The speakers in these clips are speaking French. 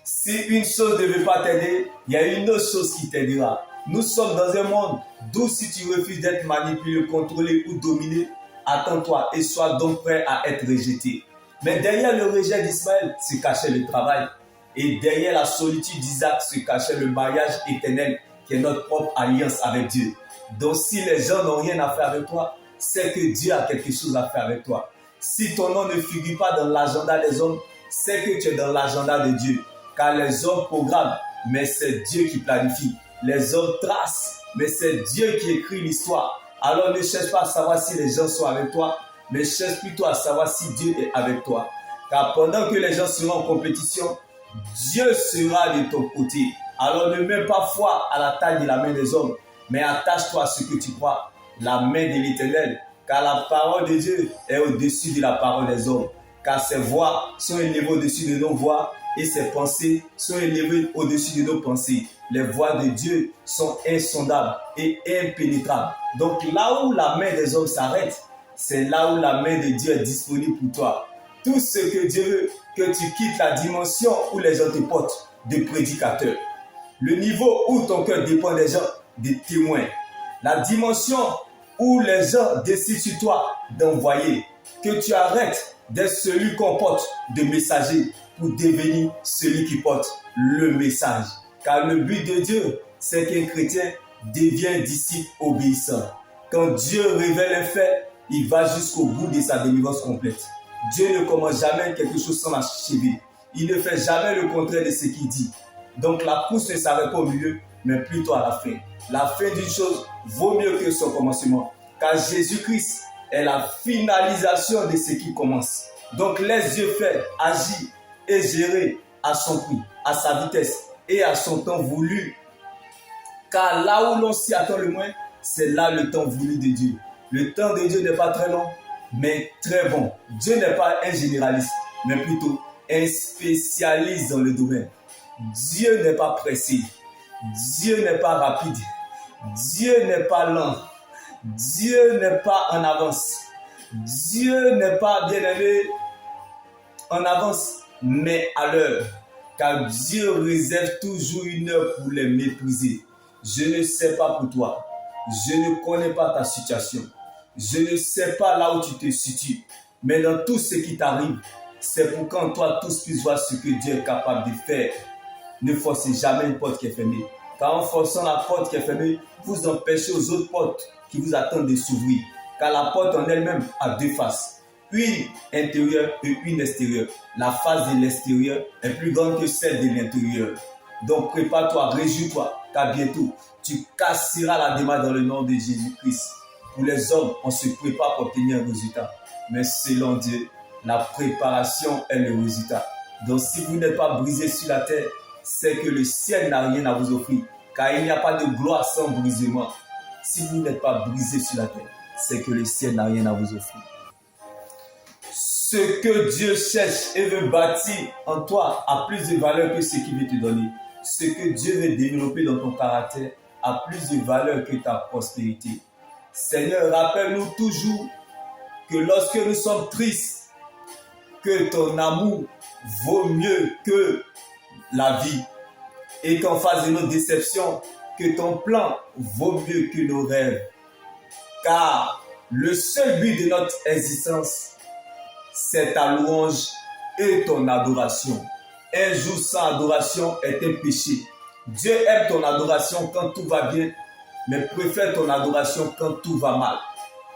Si une chose ne veut pas t'aider, il y a une autre chose qui t'aidera. Nous sommes dans un monde d'où si tu refuses d'être manipulé, contrôlé ou dominé, attends-toi et sois donc prêt à être rejeté. Mais derrière le rejet d'Ismaël se cachait le travail. Et derrière la solitude d'Isaac se cachait le mariage éternel qui est notre propre alliance avec Dieu. Donc si les gens n'ont rien à faire avec toi, c'est que Dieu a quelque chose à faire avec toi. Si ton nom ne figure pas dans l'agenda des hommes, c'est que tu es dans l'agenda de Dieu. Car les hommes programment, mais c'est Dieu qui planifie. Les hommes tracent, mais c'est Dieu qui écrit l'histoire. Alors ne cherche pas à savoir si les gens sont avec toi, mais cherche plutôt à savoir si Dieu est avec toi. Car pendant que les gens seront en compétition, Dieu sera de ton côté. Alors ne mets pas foi à la taille de la main des hommes, mais attache-toi à ce que tu crois, la main de l'Éternel. Car la parole de Dieu est au-dessus de la parole des hommes. Car ses voix sont élevées au-dessus de nos voix et ses pensées sont élevées au-dessus de nos pensées. Les voix de Dieu sont insondables et impénétrables. Donc là où la main des hommes s'arrête, c'est là où la main de Dieu est disponible pour toi. Tout ce que Dieu veut, que tu quittes la dimension où les gens te portent de prédicateur. Le niveau où ton cœur dépend des gens, des témoins. La dimension où les gens décident sur toi d'envoyer. Que tu arrêtes d'être celui qu'on porte de messager pour devenir celui qui porte le message. Car le but de Dieu, c'est qu'un chrétien devienne disciple obéissant. Quand Dieu révèle un fait, il va jusqu'au bout de sa délivrance complète. Dieu ne commence jamais quelque chose sans l'achever. Il ne fait jamais le contraire de ce qu'il dit. Donc la course ne s'arrête pas au milieu, mais plutôt à la fin. La fin d'une chose vaut mieux que son commencement. Car Jésus-Christ est la finalisation de ce qui commence. Donc laisse Dieu faire, agir et gérer à son prix, à sa vitesse et à son temps voulu. Car là où l'on s'y attend le moins, c'est là le temps voulu de Dieu. Le temps de Dieu n'est pas très long, mais très bon. Dieu n'est pas un généraliste, mais plutôt un spécialiste dans le domaine. Dieu n'est pas pressé. Dieu n'est pas rapide. Dieu n'est pas lent. Dieu n'est pas en avance. Dieu n'est pas bien-aimé en avance, mais à l'heure. Car Dieu réserve toujours une heure pour les mépriser. Je ne sais pas pour toi. Je ne connais pas ta situation. Je ne sais pas là où tu te situes. Mais dans tout ce qui t'arrive, c'est pour qu'en toi tous puissent voir ce que Dieu est capable de faire. Ne forcez jamais une porte qui est fermée. Car en forçant la porte qui est fermée, vous empêchez aux autres portes qui vous attendent de s'ouvrir. Car la porte en elle-même a deux faces. Une intérieure et une extérieure. La face de l'extérieur est plus grande que celle de l'intérieur. Donc prépare-toi, réjouis-toi, car bientôt tu casseras la démarche dans le nom de Jésus-Christ. Pour les hommes, on se prépare pour obtenir un résultat. Mais selon Dieu, la préparation est le résultat. Donc si vous n'êtes pas brisé sur la terre, c'est que le ciel n'a rien à vous offrir. Car il n'y a pas de gloire sans brisement. Si vous n'êtes pas brisé sur la terre, c'est que le ciel n'a rien à vous offrir. Ce que Dieu cherche et veut bâtir en toi a plus de valeur que ce qu'il veut te donner. Ce que Dieu veut développer dans ton caractère a plus de valeur que ta prospérité. Seigneur, rappelle-nous toujours que lorsque nous sommes tristes, que ton amour vaut mieux que la vie. Et qu'en face de nos déceptions, que ton plan vaut mieux que nos rêves. Car le seul but de notre existence, c'est ta louange et ton adoration. Un jour sans adoration est un péché. Dieu aime ton adoration quand tout va bien, mais préfère ton adoration quand tout va mal.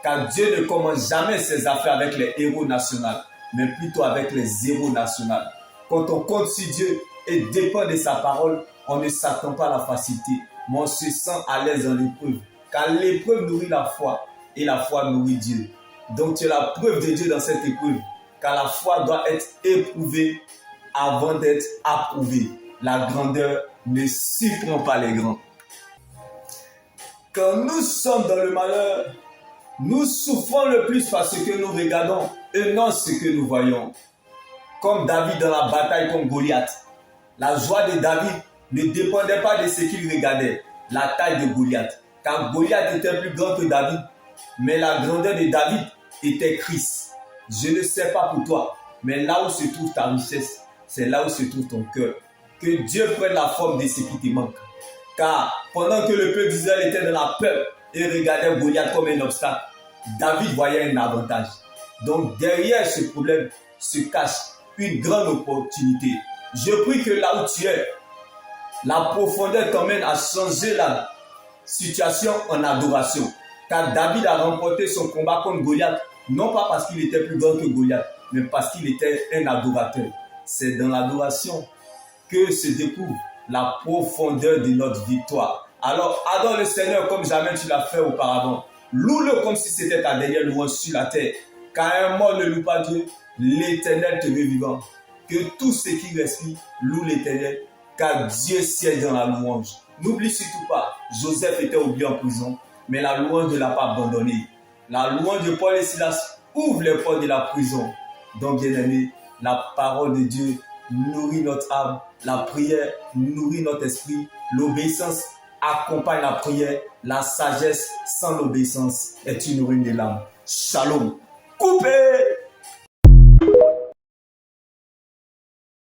Car Dieu ne commence jamais ses affaires avec les héros nationaux, mais plutôt avec les zéros nationaux. Quand on compte sur Dieu et dépend de sa parole, on ne s'attend pas à la facilité, mais on se sent à l'aise dans l'épreuve. Car l'épreuve nourrit la foi et la foi nourrit Dieu. Donc tu es la preuve de Dieu dans cette épreuve. Car la foi doit être éprouvée avant d'être approuvée. La grandeur ne surprend pas les grands. Quand nous sommes dans le malheur, nous souffrons le plus parce que nous regardons et non ce que nous voyons. Comme David dans la bataille contre Goliath. La joie de David ne dépendait pas de ce qu'il regardait, la taille de Goliath. Car Goliath était plus grand que David, mais la grandeur de David était Christ. Je ne sais pas pour toi, mais là où se trouve ta richesse, c'est là où se trouve ton cœur. Que Dieu prenne la forme de ce qui te manque. Car pendant que le peuple d'Israël était dans la peur et regardait Goliath comme un obstacle, David voyait un avantage. Donc derrière ce problème se cache une grande opportunité. Je prie que là où tu es, la profondeur t'emmène à changer la situation en adoration. Car David a remporté son combat contre Goliath, non pas parce qu'il était plus grand que Goliath, mais parce qu'il était un adorateur. C'est dans l'adoration que se découvre la profondeur de notre victoire. Alors, adore le Seigneur comme jamais tu l'as fait auparavant. Loue-le comme si c'était ta dernière louange sur la terre. Car un mort ne loue pas Dieu, l'Éternel te veut vivant. Que tout ce qui respire loue l'Éternel, car Dieu siège dans la louange. N'oublie surtout pas, Joseph était oublié en prison, mais la louange ne l'a pas abandonné. La louange de Paul et Silas ouvre les portes de la prison. Donc, bien-aimé, la parole de Dieu nourrit notre âme, la prière nourrit notre esprit, l'obéissance accompagne la prière, la sagesse sans l'obéissance est une ruine de l'âme. Shalom. Coupé!